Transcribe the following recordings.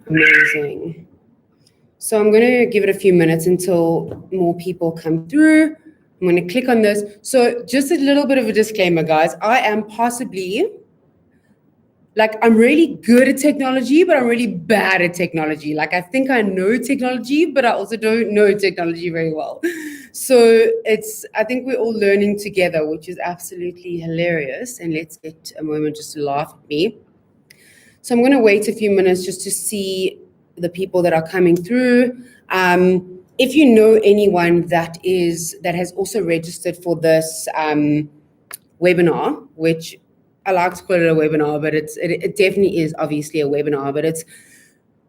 Amazing. So I'm going to give it a few minutes until more people come through. I'm going to click on this. So just a little bit of a disclaimer, guys. I am possibly, like, I'm really good at technology, but I'm really bad at technology. Like, I think I know technology, but I also don't know technology very well. So I think we're all learning together, which is absolutely hilarious. And let's get a moment just to laugh at me. So I'm going to wait a few minutes just to see the people that are coming through. If you know anyone that has also registered for this webinar, which I like to call it a webinar, but it definitely is obviously a webinar, but it's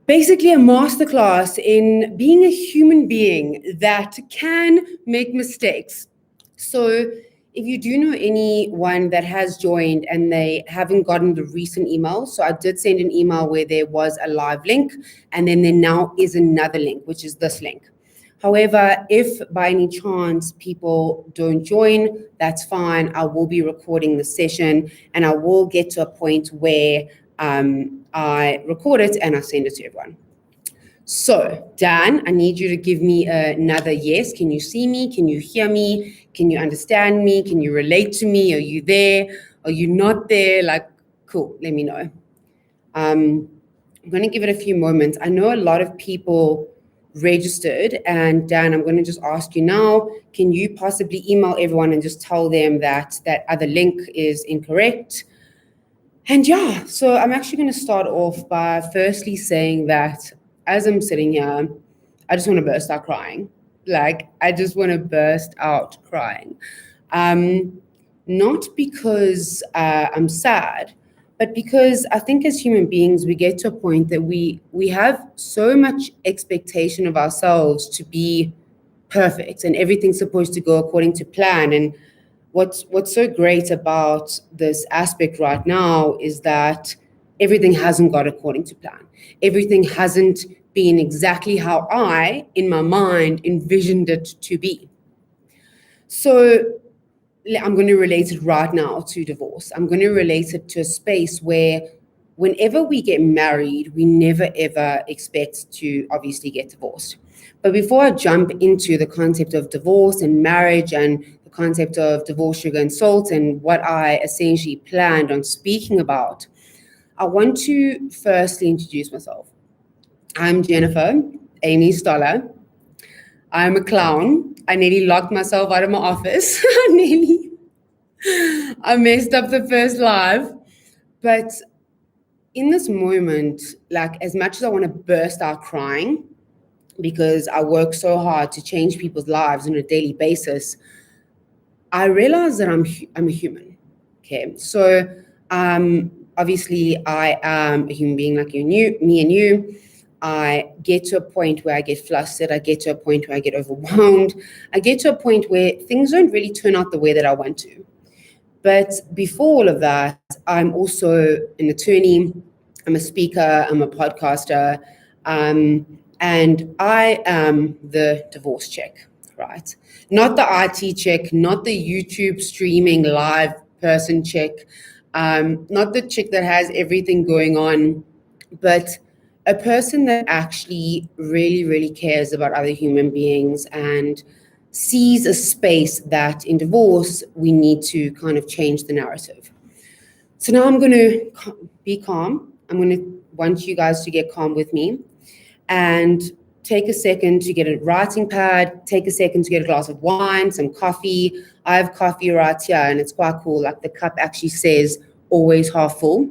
basically a masterclass in being a human being that can make mistakes. So if you do know anyone that has joined and they haven't gotten the recent email, so I did send an email where there was a live link, and then there now is another link, which is this link. However, if by any chance people don't join, that's fine. I will be recording the session, and I will get to a point where I record it and I send it to everyone. So, Dan, I need you to give me another yes. Can you see me? Can you hear me? Can you understand me? Can you relate to me? Are you there? Are you not there? Like, cool, let me know. I'm going to give it a few moments. I know a lot of people registered, and Dan, I'm going to just ask you now, can you possibly email everyone and just tell them that that other link is incorrect? And yeah, so I'm actually going to start off by firstly saying that as I'm sitting here, I just want to burst out crying. Like, I just want to burst out crying. Not because I'm sad, but because I think as human beings, we get to a point that we have so much expectation of ourselves to be perfect and everything's supposed to go according to plan. And what's so great about this aspect right now is that everything hasn't got according to plan. Everything hasn't been exactly how I, in my mind, envisioned it to be. So I'm going to relate it right now to divorce. I'm going to relate it to a space where whenever we get married, we never ever expect to obviously get divorced. But before I jump into the concept of divorce and marriage and the concept of divorce, sugar and salt and what I essentially planned on speaking about, I want to firstly introduce myself. I'm Jennifer Amy Stoller. I'm a clown. I nearly locked myself out of my office. I messed up the first live. But in this moment, like, as much as I want to burst out crying because I work so hard to change people's lives on a daily basis, I realize that I'm a human. Okay, so obviously I am a human being like me and you. I get to a point where I get flustered. I get to a point where I get overwhelmed. I get to a point where things don't really turn out the way that I want to. But before all of that, I'm also an attorney. I'm a speaker. I'm a podcaster. And I am the divorce chick, right? Not the IT chick, not the YouTube streaming live person chick, not the chick that has everything going on, but a person that actually really, really cares about other human beings and sees a space that in divorce, we need to kind of change the narrative. So now I'm going to be calm. I'm going to want you guys to get calm with me and take a second to get a writing pad, take a second to get a glass of wine, some coffee. I have coffee right here and it's quite cool. Like, the cup actually says always half full,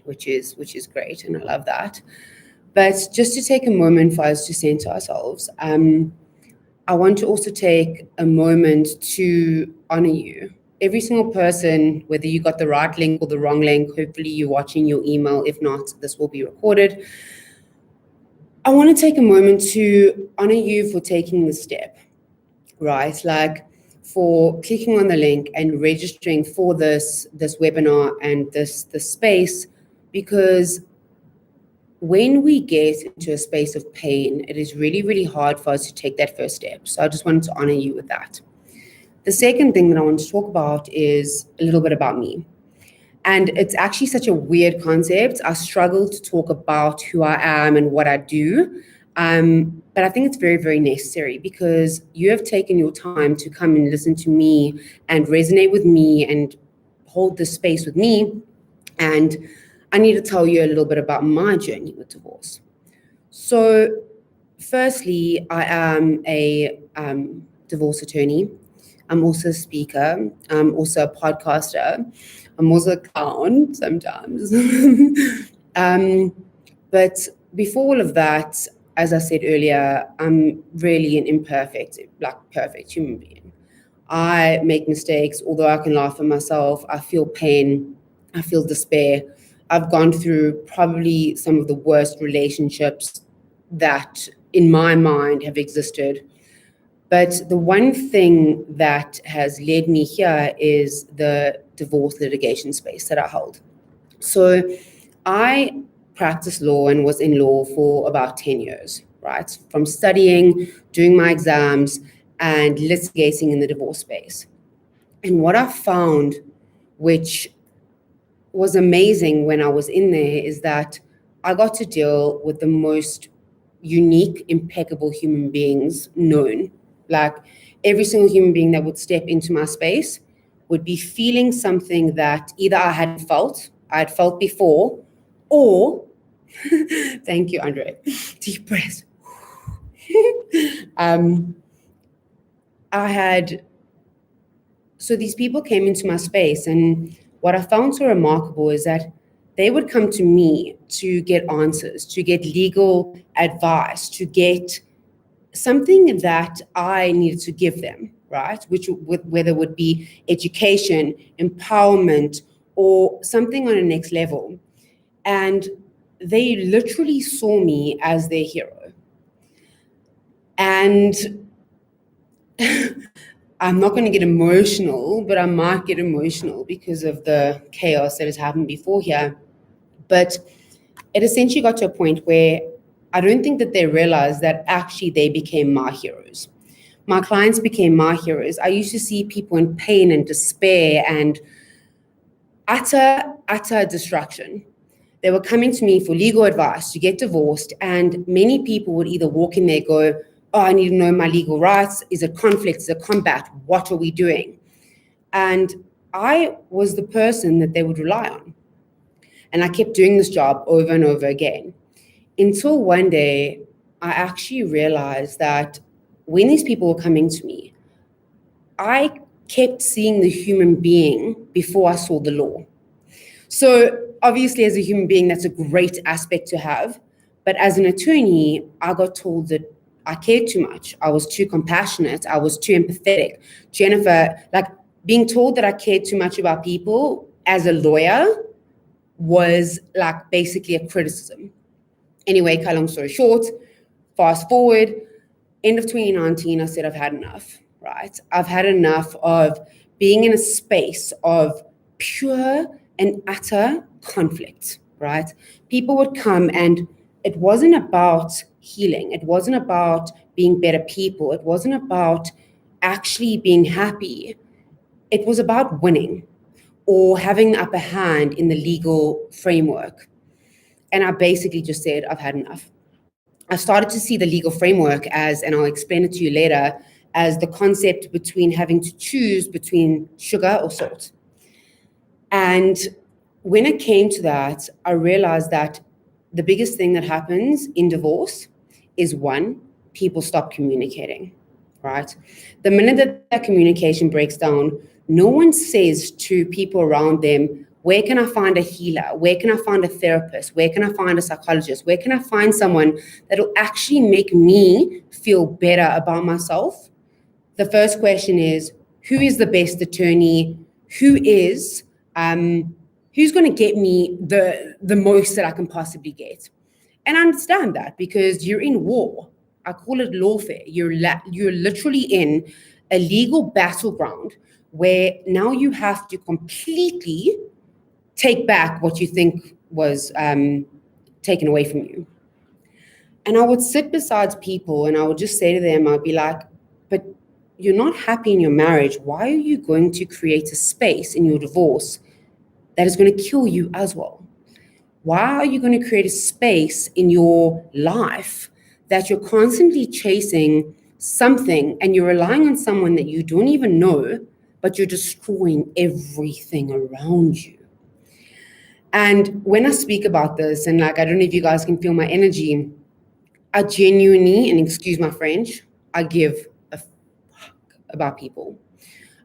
which is great. And I love that. But just to take a moment for us to center ourselves, I want to also take a moment to honor you. Every single person, whether you got the right link or the wrong link, hopefully you're watching your email. If not, this will be recorded. I want to take a moment to honor you for taking the step, right? Like, for clicking on the link and registering for this webinar and this space, because when we get into a space of pain, it is really, really hard for us to take that first step. So I just wanted to honor you with that. The second thing that I want to talk about is a little bit about me. And it's actually such a weird concept. I struggle to talk about who I am and what I do. But I think it's very, very necessary because you have taken your time to come and listen to me and resonate with me and hold this space with me. And I need to tell you a little bit about my journey with divorce. So, firstly, I am a divorce attorney. I'm also a speaker. I'm also a podcaster. I'm also a clown sometimes. But before all of that, as I said earlier, I'm really an imperfect, like perfect human being. I make mistakes, although I can laugh at myself. I feel pain. I feel despair. I've gone through probably some of the worst relationships that in my mind have existed. But the one thing that has led me here is the divorce litigation space that I hold. So I practiced law and was in law for about 10 years, right? From studying, doing my exams, and litigating in the divorce space. And what I found, which was amazing when I was in there, is that I got to deal with the most unique, impeccable human beings known. Like every single human being that would step into my space would be feeling something that either I had felt before, or thank you, Andre. Deep breath. So these people came into my space, and what I found so remarkable is that they would come to me to get answers, to get legal advice, to get something that I needed to give them, right? Whether it would be education, empowerment, or something on a next level. And they literally saw me as their hero. And I'm not going to get emotional, but I might get emotional because of the chaos that has happened before here. But it essentially got to a point where I don't think that they realized that actually they became my heroes. My clients became my heroes. I used to see people in pain and despair and utter destruction. They were coming to me for legal advice to get divorced, and many people would either walk in there and go, oh, I need to know my legal rights. Is it conflict? Is it combat? What are we doing? And I was the person that they would rely on. And I kept doing this job over and over again until one day I actually realized that when these people were coming to me, I kept seeing the human being before I saw the law. So obviously, as a human being, that's a great aspect to have. But as an attorney, I got told that I cared too much. I was too compassionate. I was too empathetic. Jennifer, like being told that I cared too much about people as a lawyer was like basically a criticism. Anyway, cut long story short, fast forward, end of 2019, I said, I've had enough, right? I've had enough of being in a space of pure and utter conflict, right? People would come and it wasn't about healing. It wasn't about being better people. It wasn't about actually being happy. It was about winning or having the upper hand in the legal framework. And I basically just said, I've had enough. I started to see the legal framework as, and I'll explain it to you later, as the concept between having to choose between sugar or salt. And when it came to that, I realized that the biggest thing that happens in divorce is one, people stop communicating, right? The minute that communication breaks down, no one says to people around them, where can I find a healer? Where can I find a therapist? Where can I find a psychologist? Where can I find someone that'll actually make me feel better about myself? The first question is, who is the best attorney? Who's going to get me the most that I can possibly get? And I understand that because you're in war. I call it lawfare. You're literally in a legal battleground where now you have to completely take back what you think was taken away from you. And I would sit beside people and I would just say to them, I'd be like, but you're not happy in your marriage. Why are you going to create a space in your divorce that is going to kill you as well. Why are you going to create a space in your life that you're constantly chasing something and you're relying on someone that you don't even know, but you're destroying everything around you? And when I speak about this, and like, I don't know if you guys can feel my energy, I genuinely, and excuse my French, I give a fuck about people.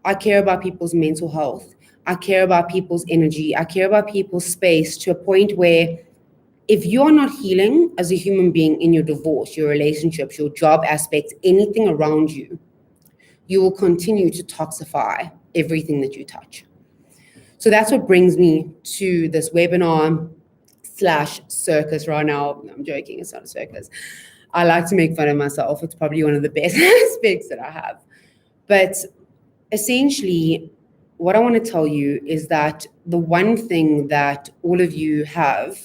I care about people's mental health. I care about people's energy. I care about people's space to a point where if you are not healing as a human being in your divorce, your relationships, your job aspects, anything around you, you will continue to toxify everything that you touch. So that's what brings me to this webinar / circus right now. I'm joking, it's not a circus. I like to make fun of myself. It's probably one of the best aspects that I have. But essentially, what I want to tell you is that the one thing that all of you have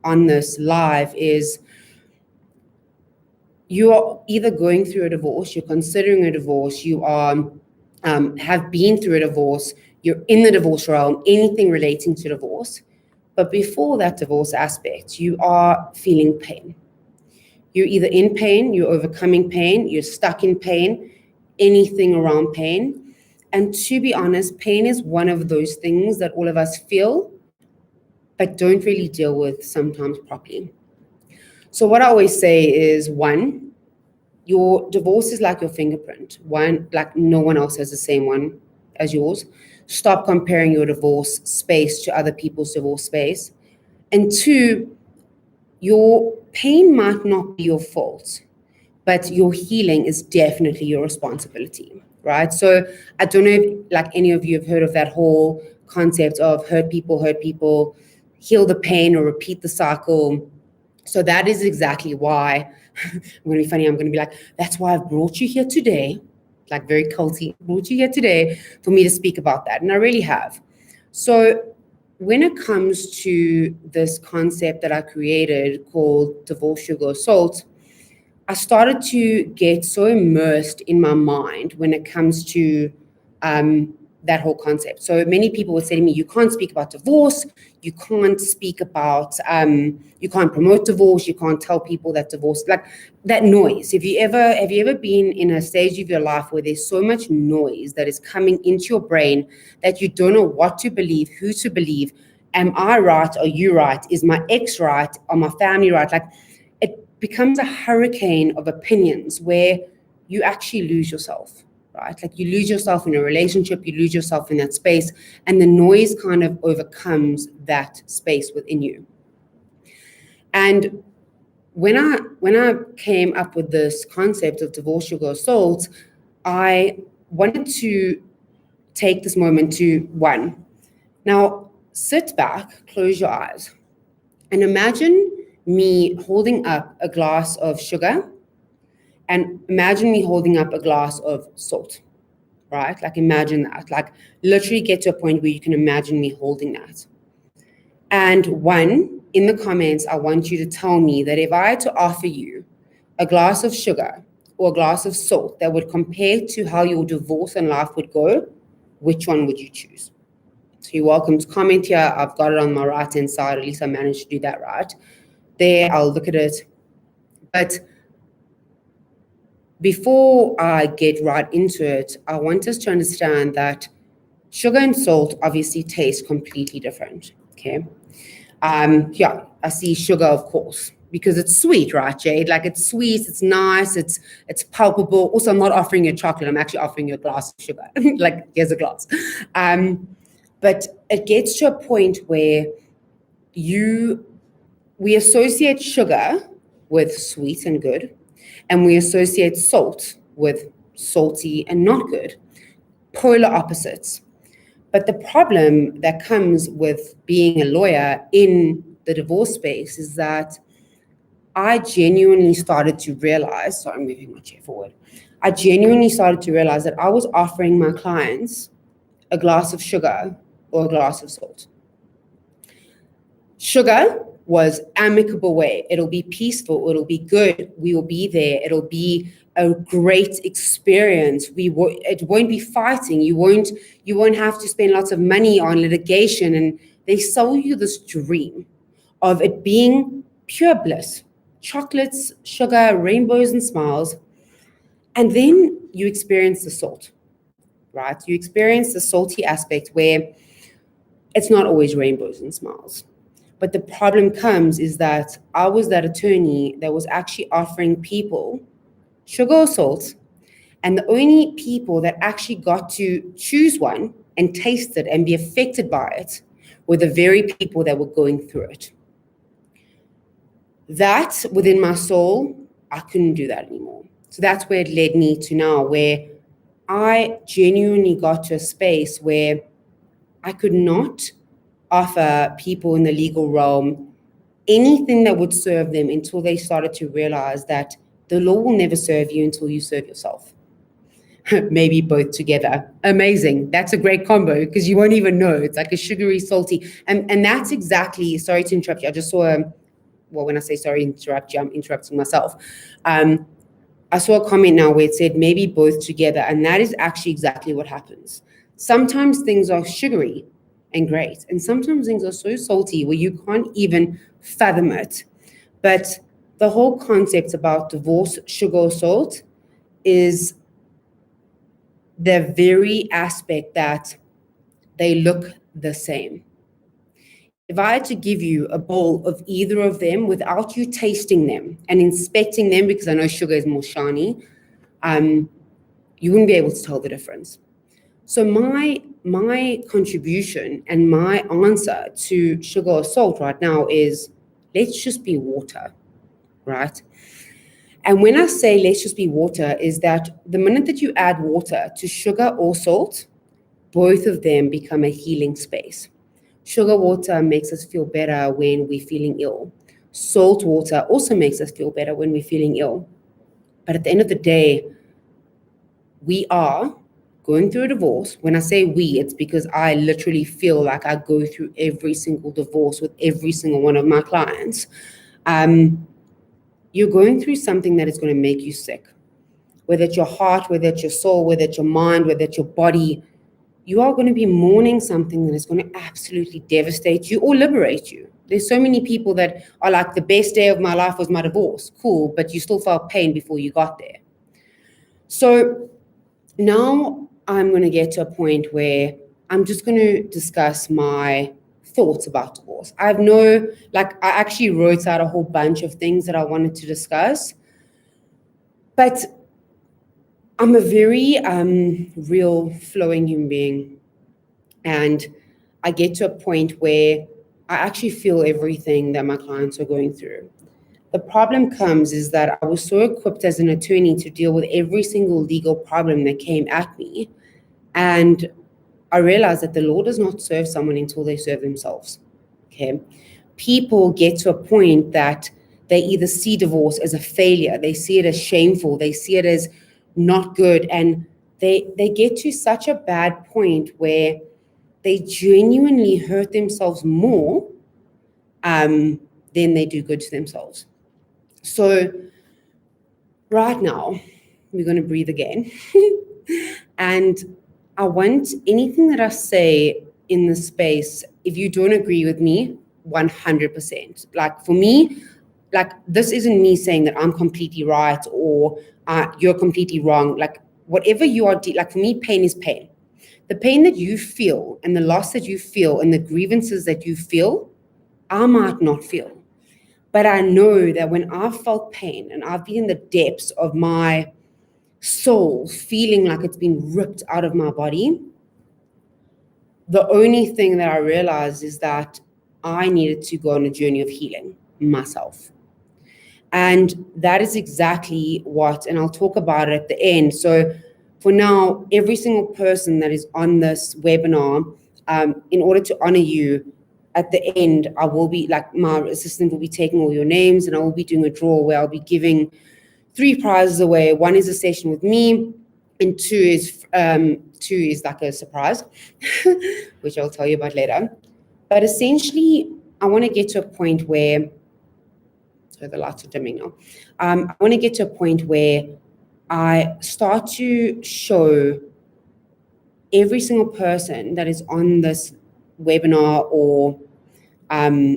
on this live is you are either going through a divorce, you're considering a divorce, you are have been through a divorce, you're in the divorce realm, anything relating to divorce. But before that divorce aspect, you are feeling pain. You're either in pain, you're overcoming pain, you're stuck in pain, anything around pain. And to be honest, pain is one of those things that all of us feel, but don't really deal with sometimes properly. So what I always say is, one, your divorce is like your fingerprint. One, like no one else has the same one as yours. Stop comparing your divorce space to other people's divorce space. And two, your pain might not be your fault, but your healing is definitely your responsibility, right? So I don't know if like any of you have heard of that whole concept of hurt people, heal the pain or repeat the cycle. So that is exactly why, I'm going to be funny, I'm going to be like, that's why I've brought you here today, like very culty, brought you here today for me to speak about that. And I really have. So when it comes to this concept that I created called Divorce Sugar Assault, I started to get so immersed in my mind when it comes to that whole concept. So many people would say to me, you can't speak about divorce, you can't speak about, you can't promote divorce, you can't tell people that divorce, like that noise. Have you ever been in a stage of your life where there's so much noise that is coming into your brain that you don't know what to believe, who to believe? Am I right? Are you right? Is my ex right? Are my family right? Like it becomes a hurricane of opinions where you actually lose yourself. Right? Like you lose yourself in a relationship, you lose yourself in that space, and the noise kind of overcomes that space within you. And when I came up with this concept of Divorce Sugar Assault, I wanted to take this moment to one. Now sit back, close your eyes, and imagine me holding up a glass of sugar. And imagine me holding up a glass of salt, right? Like imagine that, like literally get to a point where you can imagine me holding that. And one, in the comments, I want you to tell me that if I had to offer you a glass of sugar or a glass of salt that would compare to how your divorce and life would go, which one would you choose? So you're welcome to comment here. I've got it on my right-hand side. At least I managed to do that right. There, I'll look at it. But before I get right into it, I want us to understand that sugar and salt obviously taste completely different, okay? Yeah, I see sugar, of course, because it's sweet, right, Jade? Like it's sweet, it's nice, it's palpable. Also, I'm not offering you chocolate, I'm actually offering you a glass of sugar. Like, here's a glass. But it gets to a point where we associate sugar with sweet and good, and we associate salt with salty and not good, polar opposites. But the problem that comes with being a lawyer in the divorce space is that I genuinely started to realize, sorry, I'm moving my chair forward. I genuinely started to realize that I was offering my clients a glass of sugar or a glass of salt. Sugar was amicable way. It'll be peaceful. It'll be good. We will be there. It'll be a great experience. It won't be fighting. You won't have to spend lots of money on litigation and They sell you this dream of it being pure bliss, chocolates, sugar, rainbows, and smiles. And then you experience the salt, right? You experience the salty aspect where it's not always rainbows and smiles. But the problem comes is that I was that attorney that was actually offering people sugar or salt, and the only people that actually got to choose one and taste it and be affected by it were the very people that were going through it. That within my soul, I couldn't do that anymore. So that's where it led me to now, where I genuinely got to a space where I could not offer people in the legal realm anything that would serve them until they started to realize that the law will never serve you until you serve yourself. Maybe both together. Amazing. That's a great combo because you won't even know. It's like a sugary, salty. And that's exactly, sorry to interrupt you. I just saw, when I say sorry to interrupt you, I'm interrupting myself. I saw a comment now where it said maybe both together. And that is actually exactly what happens. Sometimes things are sugary and great. And sometimes things are so salty where you can't even fathom it. But the whole concept about divorce, sugar or salt is the very aspect that they look the same. If I had to give you a bowl of either of them without you tasting them and inspecting them, because I know sugar is more shiny, you wouldn't be able to tell the difference. So my contribution and my answer to sugar or salt right now is let's just be water, right? And when I say let's just be water, is that the minute that you add water to sugar or salt, both of them become a healing space. Sugar water makes us feel better when we're feeling ill. Salt water also makes us feel better when we're feeling ill. But at the end of the day, we are going through a divorce. When I say we, it's because I literally feel like I go through every single divorce with every single one of my clients. You're going through something that is going to make you sick. Whether it's your heart, whether it's your soul, whether it's your mind, whether it's your body, you are going to be mourning something that is going to absolutely devastate you or liberate you. There's so many people that are like, the best day of my life was my divorce. Cool, but you still felt pain before you got there. So now I'm going to get to a point where I'm just going to discuss my thoughts about divorce. I actually wrote out a whole bunch of things that I wanted to discuss, but I'm a very real flowing human being, and I get to a point where I actually feel everything that my clients are going through. The problem comes is that I was so equipped as an attorney to deal with every single legal problem that came at me, and I realized that the law does not serve someone until they serve themselves. Okay, people get to a point that they either see divorce as a failure, they see it as shameful, they see it as not good, and they get to such a bad point where they genuinely hurt themselves more than they do good to themselves. So right now, we're going to breathe again. And I want anything that I say in this space, if you don't agree with me, 100%. Like for me, like this isn't me saying that I'm completely right or you're completely wrong. Like whatever you are, like for me, pain is pain. The pain that you feel and the loss that you feel and the grievances that you feel, I might not feel. But I know that when I've felt pain and I've been in the depths of my soul, feeling like it's been ripped out of my body, the only thing that I realized is that I needed to go on a journey of healing myself. And that is exactly what, and I'll talk about it at the end. So for now, every single person that is on this webinar, in order to honor you, at the end, I will be, like, my assistant will be taking all your names and I will be doing a draw where I'll be giving 3 prizes away. 1 is a session with me, and 2 is like a surprise, which I'll tell you about later. But essentially, I want to get to a point where, so the lights are dimming now. I want to get to a point where I start to show every single person that is on this webinar or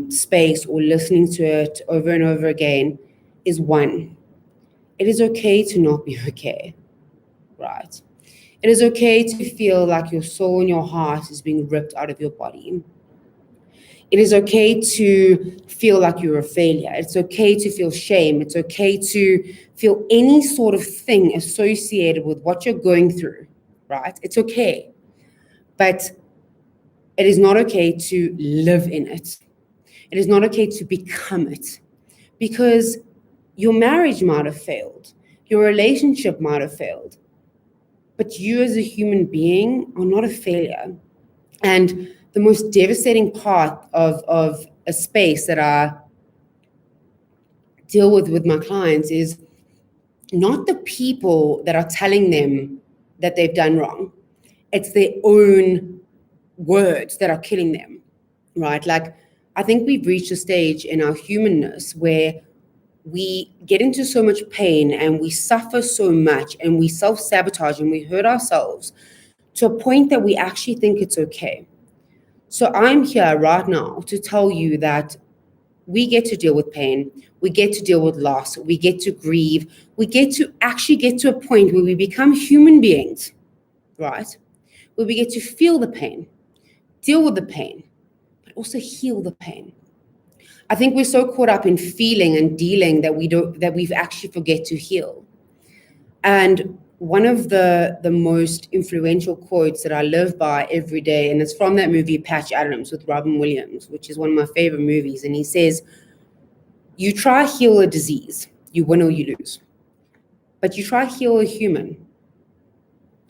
space or listening to it over and over again is one. It is okay to not be okay, right? It is okay to feel like your soul and your heart is being ripped out of your body. It is okay to feel like you're a failure. It's okay to feel shame. It's okay to feel any sort of thing associated with what you're going through, right? It's okay. But it is not okay to live in it. It is not okay to become it, because your marriage might have failed. Your relationship might have failed. But you as a human being are not a failure. And the most devastating part of a space that I deal with my clients is not the people that are telling them that they've done wrong. It's their own words that are killing them, right? Like, I think we've reached a stage in our humanness where we get into so much pain and we suffer so much and we self-sabotage and we hurt ourselves to a point that we actually think it's okay. So I'm here right now to tell you that we get to deal with pain, we get to deal with loss, we get to grieve, we get to actually get to a point where we become human beings, right? Where we get to feel the pain, deal with the pain, but also heal the pain. I think we're so caught up in feeling and dealing that we've actually forget to heal. And one of the most influential quotes that I live by every day, and it's from that movie Patch Adams with Robin Williams, which is one of my favorite movies. And he says, you try heal a disease, you win or you lose. But you try heal a human,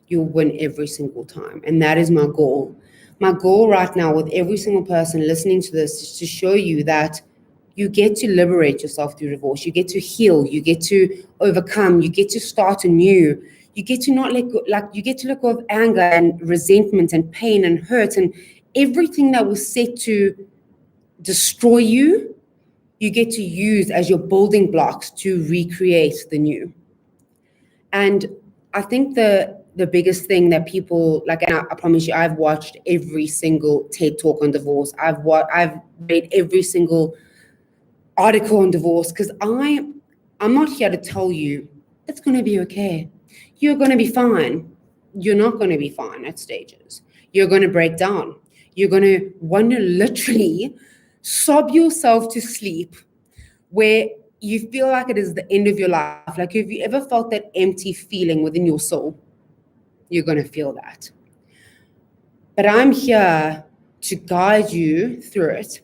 you'll win every single time. And that is my goal. My goal right now with every single person listening to this is to show you that you get to liberate yourself through divorce. You get to heal. You get to overcome. You get to start anew. You get to not let go, like you get to let go of anger and resentment and pain and hurt and everything that was set to destroy you. You get to use as your building blocks to recreate the new. And I think the biggest thing that people like, and I promise you, I've watched every single TED talk on divorce. I've read every single article on divorce, because I'm not here to tell you it's going to be okay. You're going to be fine. You're not going to be fine at stages. You're going to break down. You're going to want to literally sob yourself to sleep where you feel like it is the end of your life. Like, if you ever felt that empty feeling within your soul, you're going to feel that. But I'm here to guide you through it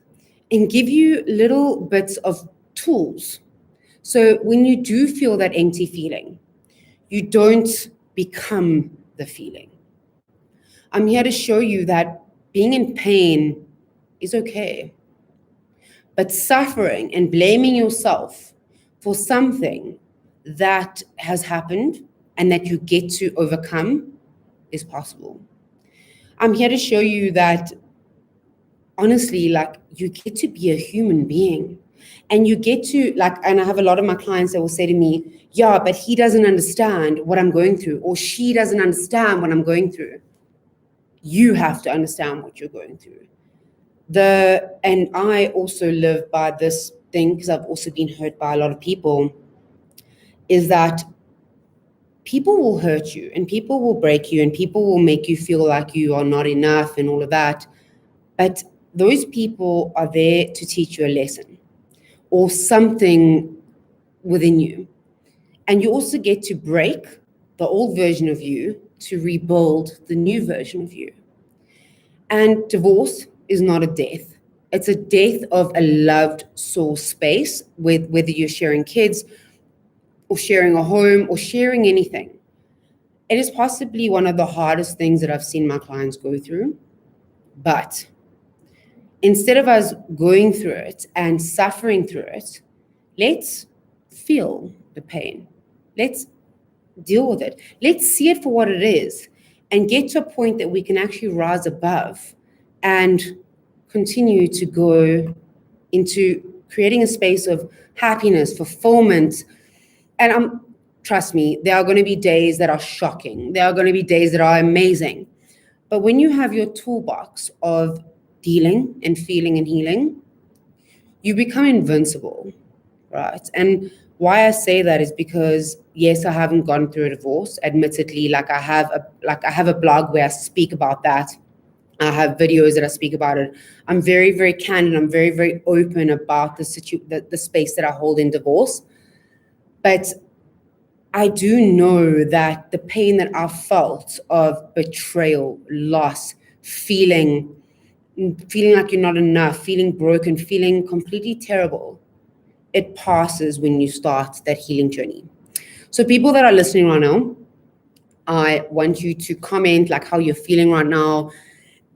and give you little bits of tools. So when you do feel that empty feeling, you don't become the feeling. I'm here to show you that being in pain is okay. But suffering and blaming yourself for something that has happened and that you get to overcome is possible. I'm here to show you that, honestly, like, you get to be a human being and you get to, like, and I have a lot of my clients that will say to me, yeah, but he doesn't understand what I'm going through, or she doesn't understand what I'm going through. You have to understand what you're going through. And I also live by this thing, because I've also been hurt by a lot of people, is that people will hurt you and people will break you and people will make you feel like you are not enough and all of that. But those people are there to teach you a lesson or something within you. And you also get to break the old version of you to rebuild the new version of you. And divorce is not a death. It's a death of a loved soul space, with whether you're sharing kids or sharing a home or sharing anything. It is possibly one of the hardest things that I've seen my clients go through. But instead of us going through it and suffering through it, let's feel the pain. Let's deal with it. Let's see it for what it is and get to a point that we can actually rise above and continue to go into creating a space of happiness, fulfillment. And trust me, there are going to be days that are shocking. There are going to be days that are amazing. But when you have your toolbox of dealing and feeling and healing, you become invincible, right? And why I say that is because, yes, I haven't gone through a divorce, admittedly. Like I have a blog where I speak about that. I have videos that I speak about it. I'm very, very candid. I'm very, very open about the space that I hold in divorce. But I do know that the pain that I felt of betrayal, loss, feeling like you're not enough, feeling broken, feeling completely terrible, it passes when you start that healing journey. So people that are listening right now, I want you to comment like how you're feeling right now.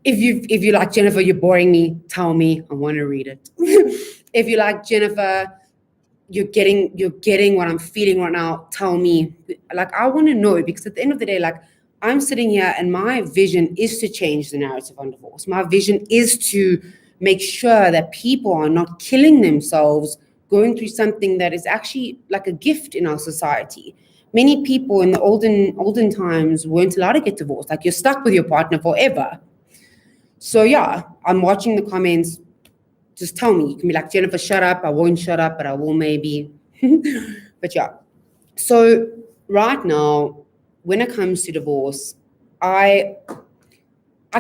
If you're like, Jennifer, you're boring me, tell me, I want to read it. If you're like, Jennifer, you're getting what I'm feeling right now, tell me. Like, I want to know, because at the end of the day, like, I'm sitting here and my vision is to change the narrative on divorce. My vision is to make sure that people are not killing themselves going through something that is actually like a gift in our society. Many people in the olden times weren't allowed to get divorced. Like, you're stuck with your partner forever. So yeah, I'm watching the comments. Just tell me. You can be like, Jennifer, shut up. I won't shut up, but I will maybe. But yeah. So right now, when it comes to divorce, I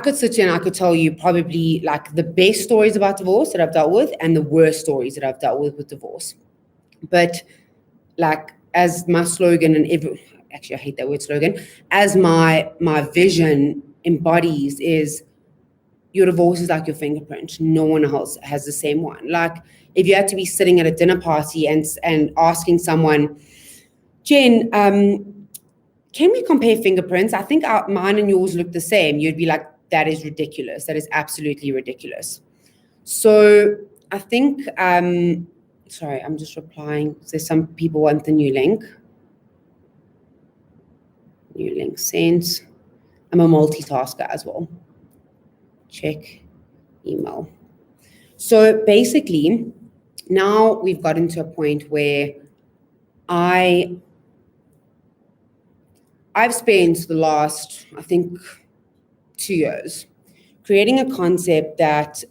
could sit here and I could tell you probably like the best stories about divorce that I've dealt with and the worst stories that I've dealt with divorce. But like, as my slogan actually I hate that word slogan, as my vision embodies is, your divorce is like your fingerprint. No one else has the same one. Like, if you had to be sitting at a dinner party and asking someone, Jen, can we compare fingerprints? I think mine and yours look the same. You'd be like, that is ridiculous. That is absolutely ridiculous. So I think, sorry, I'm just replying. So some people want the new link. New link sent. I'm a multitasker as well. Check email. So basically, now we've gotten to a point where I've spent the last, I think, 2 years creating a concept that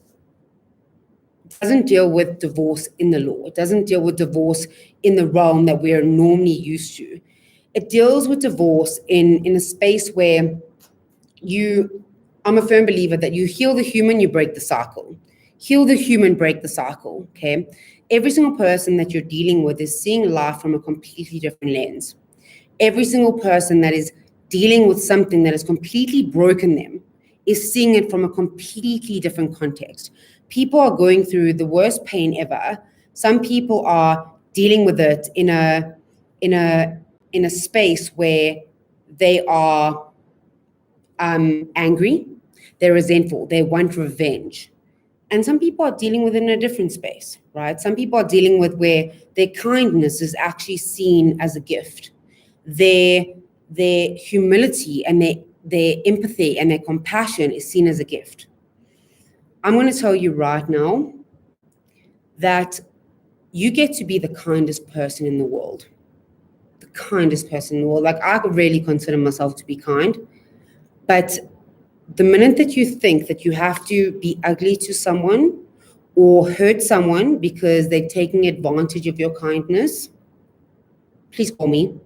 doesn't deal with divorce in the law. It doesn't deal with divorce in the realm that we're normally used to. It deals with divorce in a space where I'm a firm believer that you heal the human, you break the cycle. Heal the human, break the cycle, okay? Every single person that you're dealing with is seeing life from a completely different lens. Every single person that is dealing with something that has completely broken them is seeing it from a completely different context. People are going through the worst pain ever. Some people are dealing with it in a space where they are angry, they're resentful, they want revenge. And some people are dealing with it in a different space, right? Some people are dealing with where their kindness is actually seen as a gift. Their humility and their empathy and their compassion is seen as a gift. I'm going to tell you right now that you get to be the kindest person in the world. The kindest person in the world. Like, I could really consider myself to be kind. But the minute that you think that you have to be ugly to someone or hurt someone because they're taking advantage of your kindness, please call me.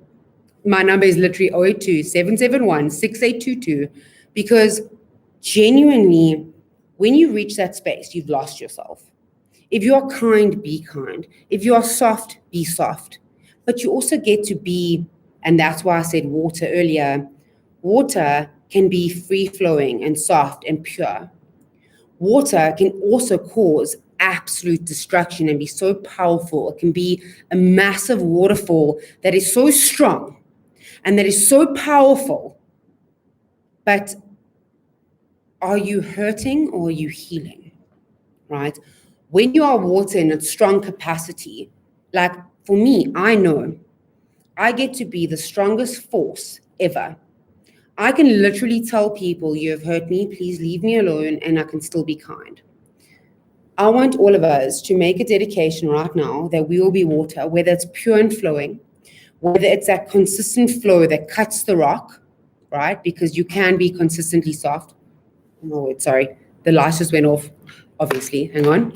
My number is literally 082-771-6822, because genuinely, when you reach that space, you've lost yourself. If you are kind, be kind. If you are soft, be soft. But you also get to be, and that's why I said water earlier, water can be free-flowing and soft and pure. Water can also cause absolute destruction and be so powerful. It can be a massive waterfall that is so strong and that is so powerful. But are you hurting or are you healing, right? When you are water in its strong capacity, like for me, I know I get to be the strongest force ever. I can literally tell people, you have hurt me, please leave me alone, and I can still be kind. I want all of us to make a dedication right now that we will be water, whether it's pure and flowing, whether it's that consistent flow that cuts the rock, right? Because you can be consistently soft. Oh, sorry. The lights just went off, obviously. Hang on.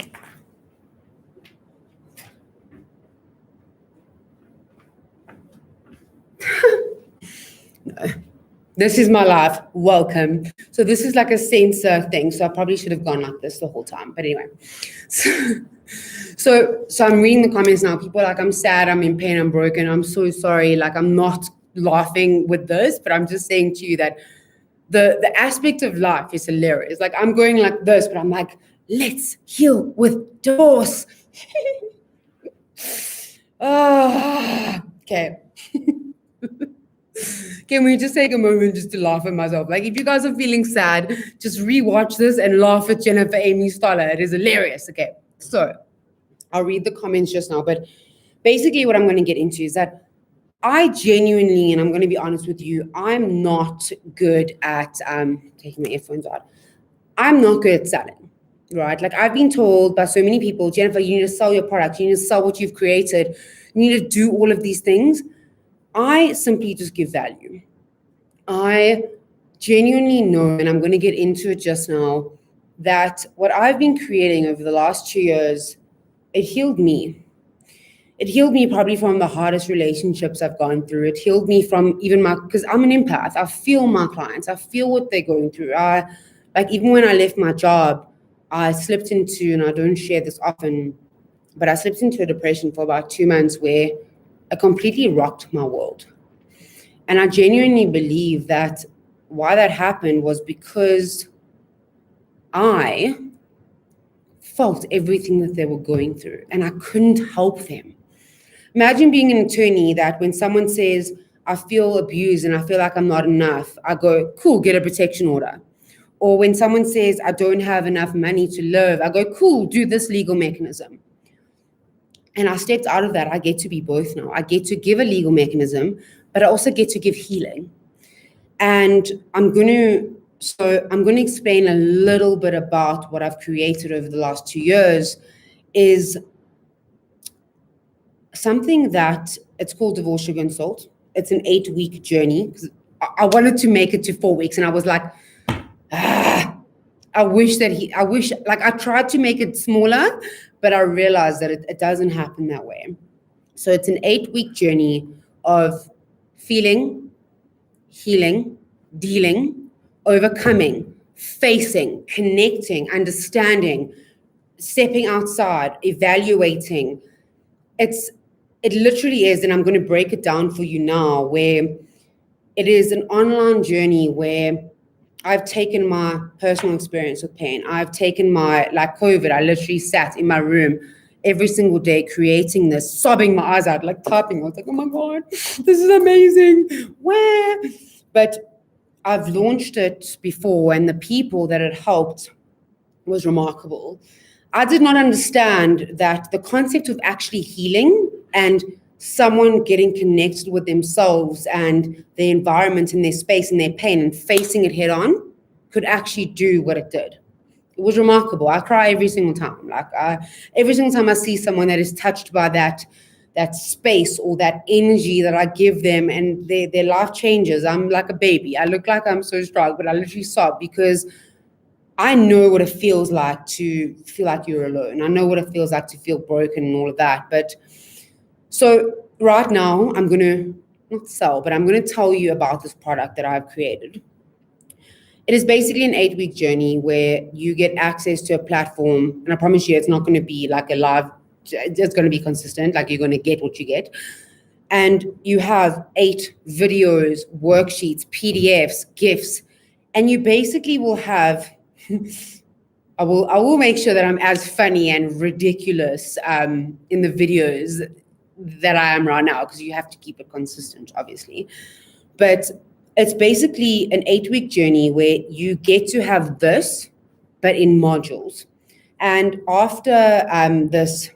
No. This is my life. Welcome. So this is like a sensor thing. So I probably should have gone like this the whole time. But anyway. So I'm reading the comments now. People are like, I'm sad, I'm in pain, I'm broken, I'm so sorry. Like, I'm not laughing with this, but I'm just saying to you that the aspect of life is hilarious. Like, I'm going like this, but I'm like, let's heal with divorce. Okay. Can we just take a moment just to laugh at myself? Like, if you guys are feeling sad, just rewatch this and laugh at Jennifer Amy Stoller. It is hilarious. Okay, so I'll read the comments just now. But basically what I'm going to get into is that I genuinely, and I'm going to be honest with you, I'm not good at taking my earphones out. I'm not good at selling, right? Like, I've been told by so many people, Jennifer, you need to sell your product. You need to sell what you've created. You need to do all of these things. I simply just give value. I genuinely know, and I'm going to get into it just now, that what I've been creating over the last 2 years, it healed me. It healed me probably from the hardest relationships I've gone through. It healed me from even because I'm an empath. I feel my clients. I feel what they're going through. Like, even when I left my job, I slipped into, and I don't share this often, but I slipped into a depression for about 2 months where it completely rocked my world. And I genuinely believe that why that happened was because I felt everything that they were going through and I couldn't help them. Imagine being an attorney that when someone says, I feel abused and I feel like I'm not enough, I go, cool, get a protection order. Or when someone says, I don't have enough money to live, I go, cool, do this legal mechanism. And I stepped out of that. I get to be both now. I get to give a legal mechanism, but I also get to give healing. And I'm going to explain a little bit about what I've created over the last 2 years is something that it's called Divorce Sugar and Salt. It's an 8-week journey. I wanted to make it to 4 weeks, and I was like, I tried to make it smaller, but I realized that it doesn't happen that way. So it's an 8-week journey of feeling, healing, dealing, overcoming, facing, connecting, understanding, stepping outside, evaluating. It literally is, and I'm going to break it down for you now, where it is an online journey where I've taken my personal experience with pain. I've taken like COVID, I literally sat in my room every single day creating this, sobbing my eyes out, like typing. I was like, oh my God, this is amazing. Where? But I've launched it before, and the people that it helped was remarkable. I did not understand that the concept of actually healing and someone getting connected with themselves and their environment and their space and their pain and facing it head on could actually do what it did. It was remarkable. I cry every single time. Every single time I see someone that is touched by that space or that energy that I give them and their life changes. I'm like a baby. I look like I'm so strong, but I literally sob because I know what it feels like to feel like you're alone. I know what it feels like to feel broken and all of that. But so right now, I'm going to not sell, but I'm going to tell you about this product that I've created. It is basically an 8-week journey where you get access to a platform. And I promise you, it's not going to be like a live, it's going to be consistent. Like, you're going to get what you get. And you have 8 videos, worksheets, PDFs, GIFs, and you basically will have, I will make sure that I'm as funny and ridiculous in the videos that I am right now, because you have to keep it consistent, obviously. But it's basically an 8-week journey where you get to have this, but in modules. And after this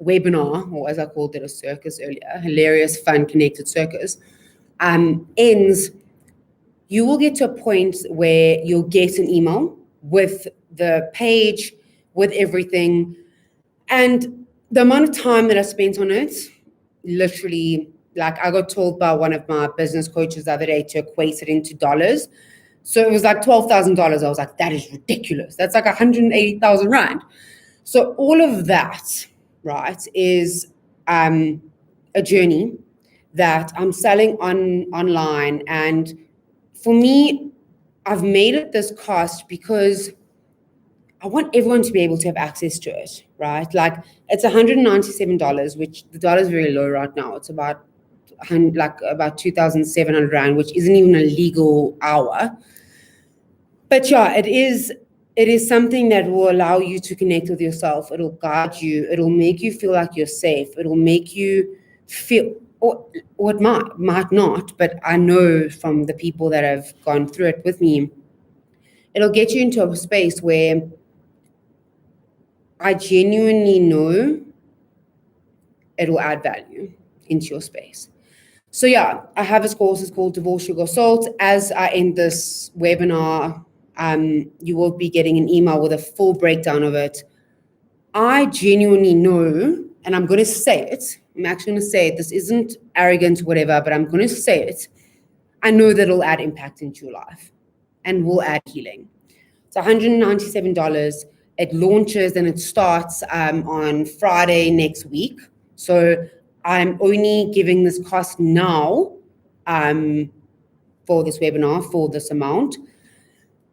webinar, or as I called it, a circus earlier, hilarious, fun, connected circus, ends, you will get to a point where you'll get an email with the page, with everything. And the amount of time that I spent on it, literally, like, I got told by one of my business coaches the other day to equate it into dollars. So it was like $12,000. I was like, that is ridiculous. That's like 180,000 Rand. So all of that, right, is a journey that I'm selling online. And for me, I've made it this cost because I want everyone to be able to have access to it, right? Like it's $197, which the dollar is very low right now. It's about 2,700 Rand, which isn't even a legal hour. But yeah, it is something that will allow you to connect with yourself. It'll guide you. It'll make you feel like you're safe. It'll make you feel, or it might not, but I know from the people that have gone through it with me, it'll get you into a space where I genuinely know it will add value into your space. So yeah, I have this course. It's called Divorce Sugar Salt. As I end this webinar, you will be getting an email with a full breakdown of it. I genuinely know, and I'm going to say it. I'm actually going to say it. This isn't arrogant or whatever, but I'm going to say it. I know that it'll add impact into your life and will add healing. It's $197. It launches and it starts on Friday next week. So I'm only giving this cost now for this webinar, for this amount,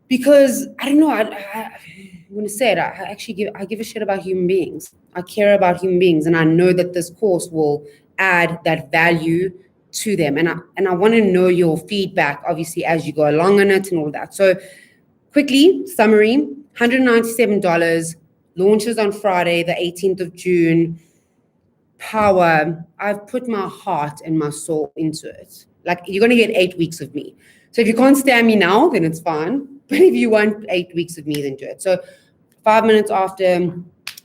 because I don't know, I'm going to say it, I give a shit about human beings. I care about human beings, and I know that this course will add that value to them. And I want to know your feedback, obviously, as you go along on it and all that. So quickly, summary, $197, launches on Friday, the 18th of June. Power, I've put my heart and my soul into it. Like, you're going to get 8 weeks of me. So if you can't stand me now, then it's fine. But if you want 8 weeks of me, then do it. So 5 minutes after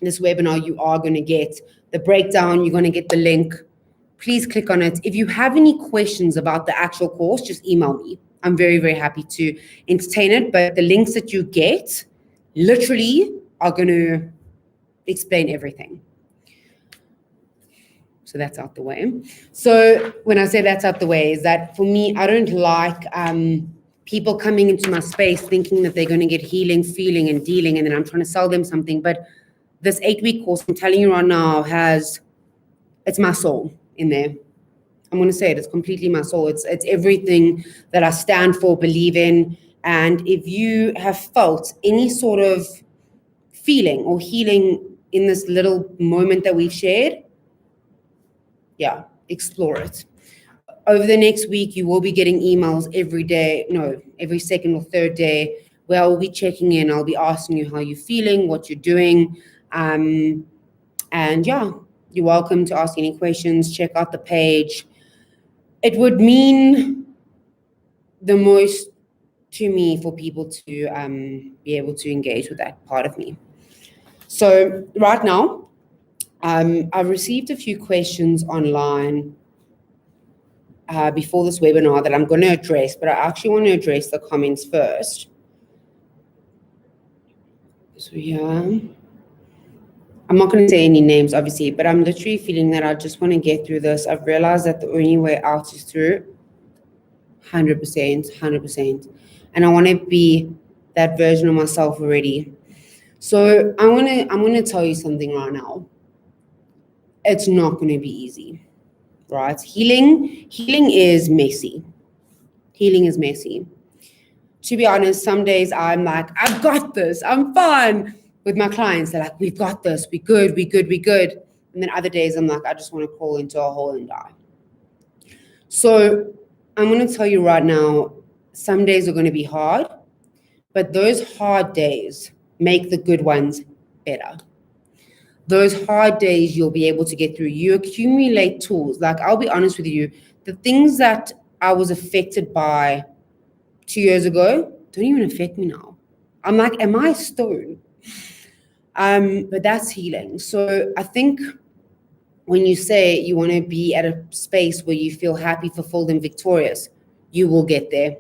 this webinar, you are going to get the breakdown. You're going to get the link. Please click on it. If you have any questions about the actual course, just email me. I'm very, very happy to entertain it. But the links that you get literally are going to explain everything. So that's out the way. So when I say that's out the way, is that for me, I don't like people coming into my space thinking that they're going to get healing, feeling, and dealing, and then I'm trying to sell them something. But this 8-week course, I'm telling you right now, it's my soul in there. I'm going to say it. It's completely my soul. It's everything that I stand for, believe in. And if you have felt any sort of feeling or healing in this little moment that we've shared, yeah, explore it. Over the next week, you will be getting emails every second or third day, where I'll be checking in. I'll be asking you how you're feeling, what you're doing. And yeah, you're welcome to ask any questions. Check out the page. It would mean the most to me for people to be able to engage with that part of me. So right now, I've received a few questions online before this webinar that I'm going to address, but I actually want to address the comments first. So yeah, I'm not going to say any names, obviously, but I'm literally feeling that I just want to get through this. I've realized that the only way out is through 100%. And I want to be that version of myself already. So I'm going to tell you something right now. It's not going to be easy, right? Healing is messy. Healing is messy. To be honest, some days I'm like, I've got this. I'm fine. With my clients, they're like, we've got this. We good. And then other days I'm like, I just want to crawl into a hole and die. So I'm going to tell you right now, some days are going to be hard, but those hard days make the good ones better. Those hard days you'll be able to get through. You accumulate tools. Like, I'll be honest with you, the things that I was affected by 2 years ago don't even affect me now. I'm like, am I stoned? But that's healing. So I think when you say you want to be at a space where you feel happy, fulfilled, and victorious, you will get there.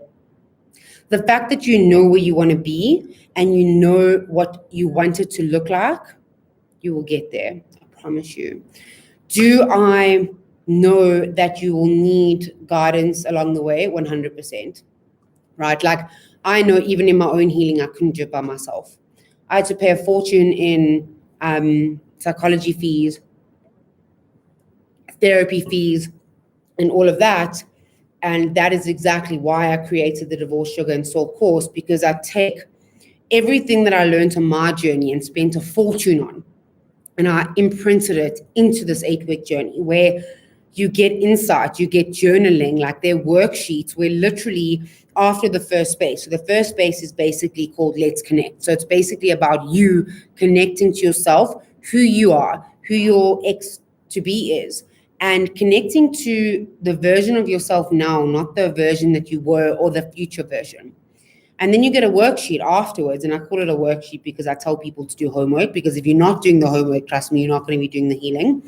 The fact that you know where you want to be and you know what you want it to look like, you will get there. I promise you. Do I know that you will need guidance along the way? 100%. Right? Like, I know even in my own healing, I couldn't do it by myself. I had to pay a fortune in psychology fees, therapy fees, and all of that. And that is exactly why I created the Divorce Sugar and Soul course, because I take everything that I learned on my journey and spent a fortune on, and I imprinted it into this 8-week journey where you get insight, you get journaling, like their worksheets where literally after the first space. So the first space is basically called Let's Connect. So it's basically about you connecting to yourself, who you are, who your ex to be is, and connecting to the version of yourself now, not the version that you were or the future version. And then you get a worksheet afterwards, and I call it a worksheet because I tell people to do homework, because if you're not doing the homework, trust me, you're not going to be doing the healing.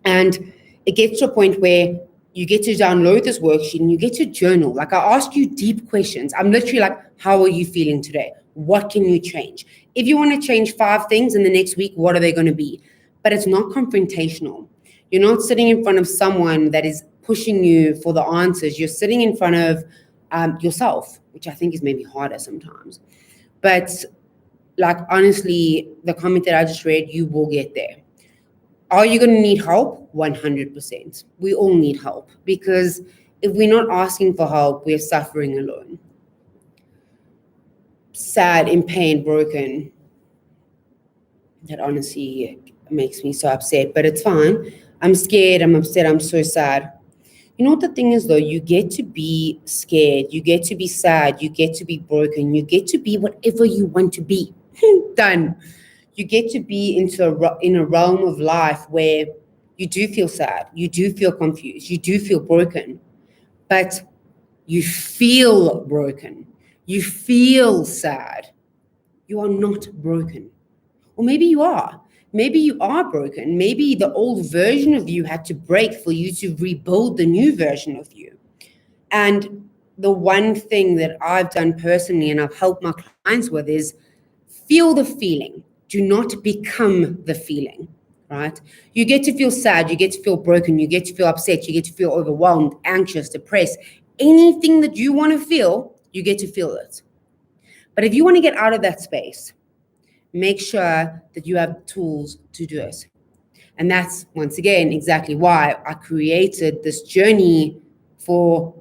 And it gets to a point where you get to download this worksheet and you get to journal. Like, I ask you deep questions. I'm literally like, how are you feeling today? What can you change? If you want to change 5 things in the next week, what are they going to be? But it's not confrontational. You're not sitting in front of someone that is pushing you for the answers. You're sitting in front of yourself, which I think is maybe harder sometimes. But like, honestly, the comment that I just read, you will get there. Are you going to need help? 100%. We all need help, because if we're not asking for help, we're suffering alone. Sad, in pain, broken. That honestly makes me so upset, but it's fine. I'm scared, I'm upset, I'm so sad. You know what the thing is though? You get to be scared, you get to be sad, you get to be broken, you get to be whatever you want to be. Done. You get to be in a realm of life where you do feel sad, you do feel confused, you do feel broken, but you feel broken, you feel sad. You are not broken. Or maybe you are. Maybe you are broken. Maybe the old version of you had to break for you to rebuild the new version of you. And the one thing that I've done personally and I've helped my clients with is feel the feeling. Do not become the feeling, right? You get to feel sad. You get to feel broken. You get to feel upset. You get to feel overwhelmed, anxious, depressed. Anything that you want to feel, you get to feel it. But if you want to get out of that space, make sure that you have tools to do it. And that's, once again, exactly why I created this journey for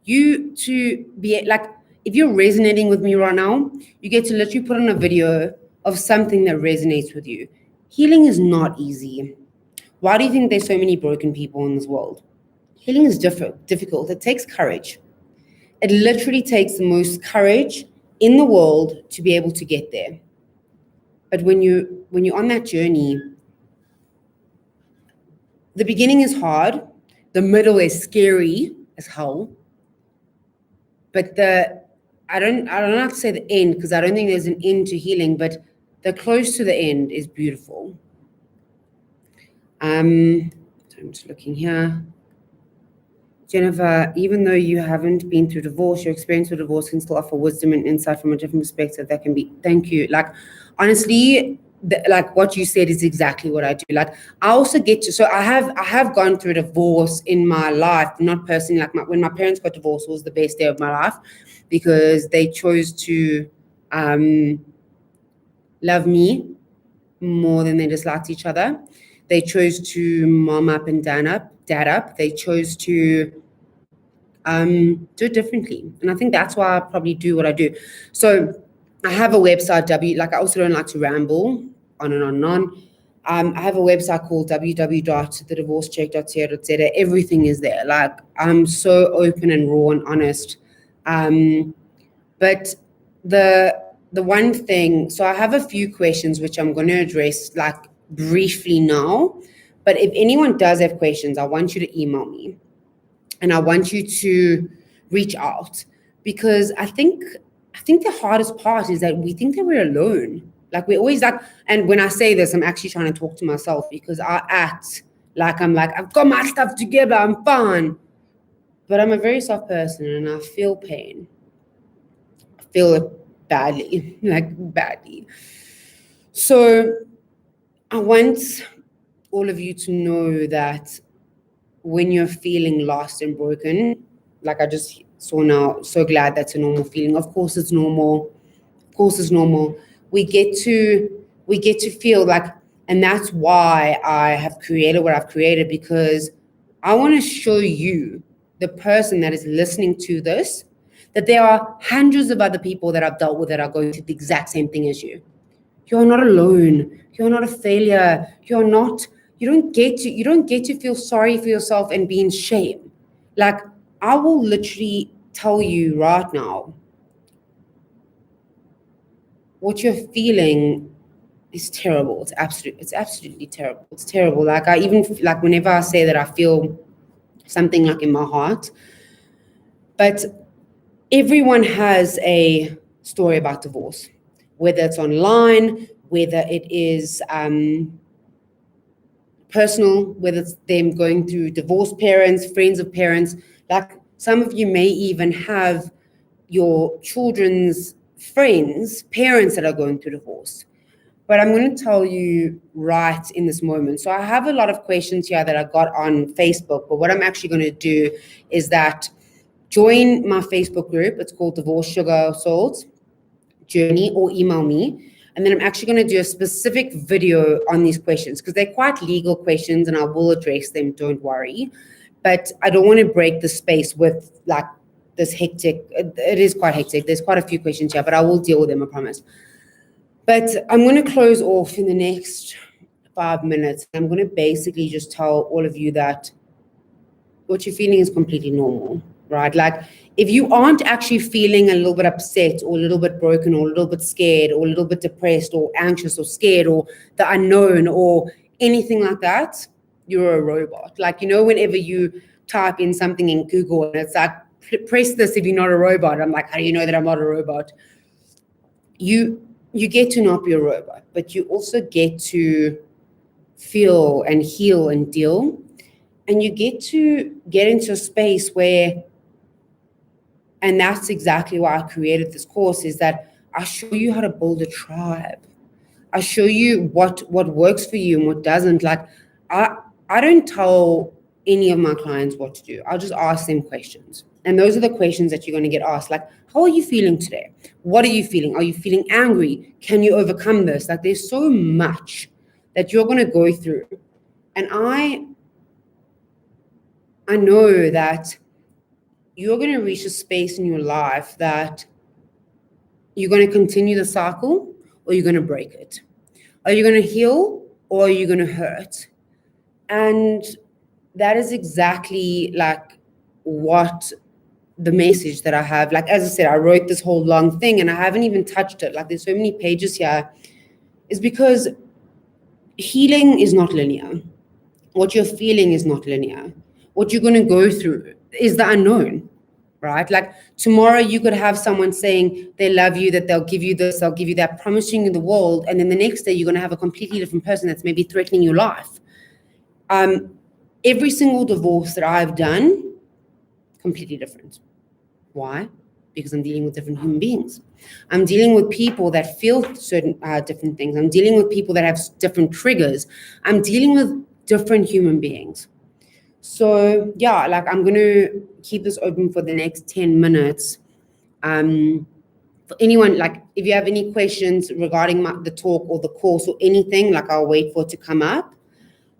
you to be like, if you're resonating with me right now, you get to literally put on a video of something that resonates with you. Healing is not easy. Why do you think there's so many broken people in this world? Healing is difficult. It takes courage. It literally takes the most courage in the world to be able to get there. But when you're on that journey, the beginning is hard, the middle is scary as hell, but I don't like to say the end, because I don't think there's an end to healing, but the close to the end is beautiful. So I'm just looking here. Jennifer, even though you haven't been through divorce, your experience with divorce can still offer wisdom and insight from a different perspective that can be, thank you. Like, honestly, like what you said is exactly what I do. Like, I also get to, so I have gone through divorce in my life, not personally, like when my parents got divorced, it was the best day of my life, because they chose to love me more than they disliked each other. They chose to mom up and dad up. They chose to do it differently. And I think that's why I probably do what I do. So I have a website, I also don't like to ramble on and on and on. I have a website called www.thedivorcecheck.co.za. Everything is there. Like, I'm so open and raw and honest. But the one thing, so I have a few questions which I'm going to address like briefly now. But if anyone does have questions, I want you to email me. And I want you to reach out, because I think the hardest part is that we think that we're alone. Like, we're always like, and when I say this, I'm actually trying to talk to myself, because I act like I've got my stuff together, I'm fine. But I'm a very soft person and I feel pain. I feel it badly, like badly. So I want all of you to know that when you're feeling lost and broken, like I just So now, so glad that's a normal feeling. Of course it's normal. Of course it's normal. We get to feel like, and that's why I have created what I've created, because I want to show you, the person that is listening to this, that there are hundreds of other people that I've dealt with that are going through the exact same thing as you. You're not alone. You're not a failure. You don't get to feel sorry for yourself and be in shame. Like, I will literally tell you right now, what you're feeling is terrible. It's absolutely terrible. It's terrible. Like, I even, like, whenever I say that, I feel something like in my heart. But everyone has a story about divorce, whether it's online, whether it is personal, whether it's them going through divorced parents, friends of parents. Like, some of you may even have your children's friends, parents that are going through divorce. But I'm going to tell you right in this moment. So I have a lot of questions here that I got on Facebook, but what I'm actually going to do is that join my Facebook group. It's called Divorce Sugar Salt Journey, or email me. And then I'm actually going to do a specific video on these questions, because they're quite legal questions and I will address them, don't worry. But I don't want to break the space with like this hectic. It is quite hectic. There's quite a few questions here, but I will deal with them, I promise. But I'm going to close off in the next 5 minutes. I'm going to basically just tell all of you that what you're feeling is completely normal, right? Like, if you aren't actually feeling a little bit upset or a little bit broken or a little bit scared or a little bit depressed or anxious or scared or the unknown or anything like that, you're a robot. Like, whenever you type in something in Google and it's like, press this if you're not a robot. I'm like, how do you know that I'm not a robot? You get to not be a robot, but you also get to feel and heal and deal. And you get to get into a space where, and that's exactly why I created this course, is that I show you how to build a tribe. I show you what works for you and what doesn't. Like, I don't tell any of my clients what to do. I'll just ask them questions. And those are the questions that you're going to get asked. Like, how are you feeling today? What are you feeling? Are you feeling angry? Can you overcome this? Like, there's so much that you're going to go through. And I know that you're going to reach a space in your life that you're going to continue the cycle, or you're going to break it. Are you going to heal, or are you going to hurt? And that is exactly like what the message that I have. Like, as I said, I wrote this whole long thing and I haven't even touched it. Like, there's so many pages here. Is because healing is not linear. What you're feeling is not linear. What you're going to go through is the unknown, right? Like, tomorrow you could have someone saying they love you, that they'll give you this, they'll give you that, promising you the world. And then the next day you're going to have a completely different person that's maybe threatening your life. Every single divorce that I've done, completely different. Why? Because I'm dealing with different human beings. I'm dealing with people that feel certain different things. I'm dealing with people that have different triggers. I'm dealing with different human beings. So yeah, like, I'm going to keep this open for the next 10 minutes. For anyone, like, if you have any questions regarding the talk or the course or anything, like, I'll wait for it to come up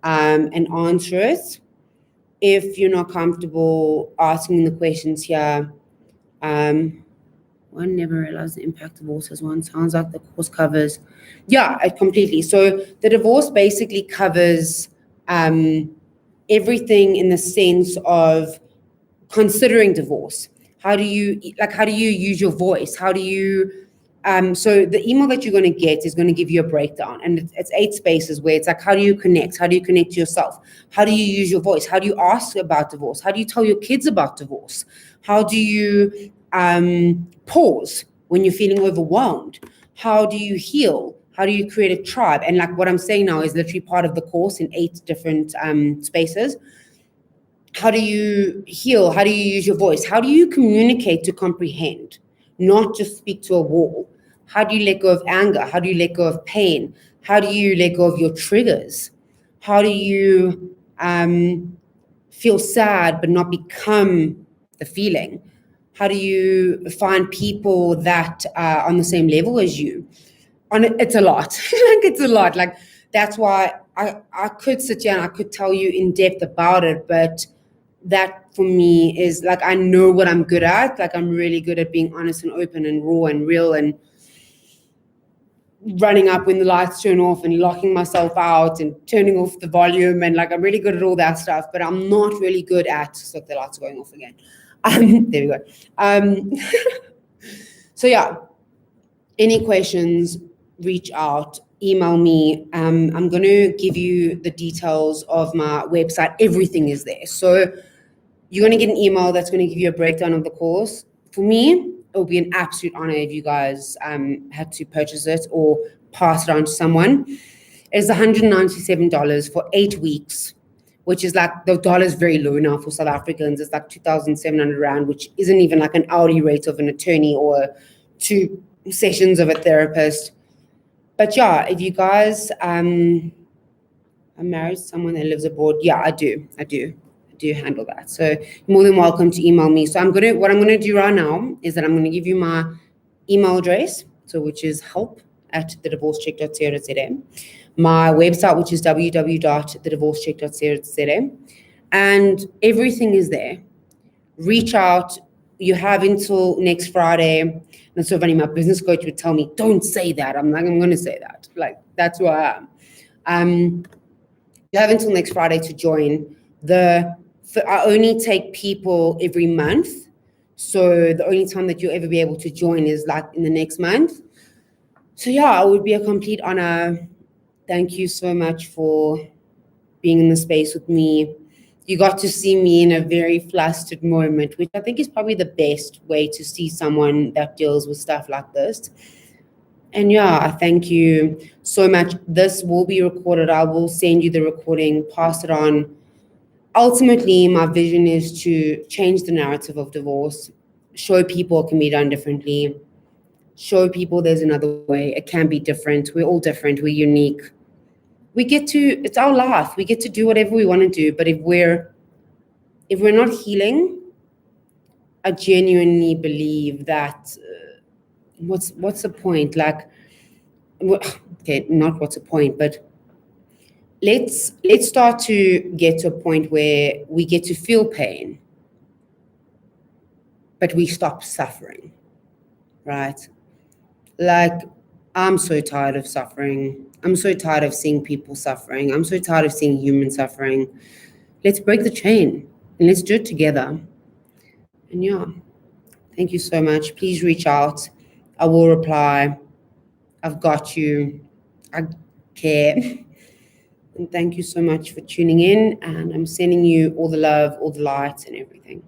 and answer it. If you're not comfortable asking the questions here, one never realized the impact divorce has one. Sounds like the course covers. Yeah, it completely. So the divorce basically covers everything in the sense of considering divorce. How do you use your voice? How do you, so the email that you're going to get is going to give you a breakdown, and it's 8 spaces where it's like, how do you connect? How do you connect to yourself? How do you use your voice? How do you ask about divorce? How do you tell your kids about divorce? How do you pause when you're feeling overwhelmed? How do you heal? How do you create a tribe? And like, what I'm saying now is literally part of the course in 8 different spaces. How do you heal? How do you use your voice? How do you communicate to comprehend, not just speak to a wall? How do you let go of anger? How do you let go of pain? How do you let go of your triggers? How do you feel sad but not become the feeling? How do you find people that are on the same level as you? It's a lot. Like, it's a lot. Like, that's why I could sit here and I could tell you in depth about it, but that for me is like, I know what I'm good at. Like, I'm really good at being honest and open and raw and real and running up when the lights turn off and locking myself out and turning off the volume, and like, I'm really good at all that stuff, but I'm not really good at, so the lights are going off again. There we go. So yeah, any questions, reach out, email me. I'm going to give you the details of my website. Everything is there. So you're going to get an email that's going to give you a breakdown of the course. For me, it will be an absolute honor if you guys had to purchase it or pass it on to someone. It's $197 for 8 weeks, which is like, the dollar is very low now for South Africans. It's like 2,700 Rand, which isn't even like an hourly rate of an attorney or 2 sessions of a therapist. But yeah, if you guys are married to someone that lives abroad, yeah, I do handle that. So you're more than welcome to email me. So what I'm gonna do right now is that I'm gonna give you my email address, so which is help@thedivorcecheck.co.za, my website, which is www.thedivorcecheck.co.za, and everything is there. Reach out. You have until next Friday. And so funny, my business coach would tell me, don't say that. I'm like, I'm going to say that. Like, that's who I am. You have until next Friday to join. I only take people every month. So the only time that you'll ever be able to join is like in the next month. So yeah, it would be a complete honor. Thank you so much for being in the space with me. You got to see me in a very flustered moment, which I think is probably the best way to see someone that deals with stuff like this. And yeah, I thank you so much. This will be recorded. I will send you the recording, pass it on. Ultimately, my vision is to change the narrative of divorce, show people it can be done differently, show people there's another way. It can be different. We're all different. We're unique. It's our life. We get to do whatever we want to do. But if we're not healing, I genuinely believe that what's the point? Like, okay, not what's the point, but let's start to get to a point where we get to feel pain, but we stop suffering, right? Like, I'm so tired of suffering. I'm so tired of seeing people suffering. I'm so tired of seeing humans suffering. Let's break the chain and let's do it together. And yeah, thank you so much. Please reach out. I will reply. I've got you. I care. And thank you so much for tuning in. And I'm sending you all the love, all the light, and everything.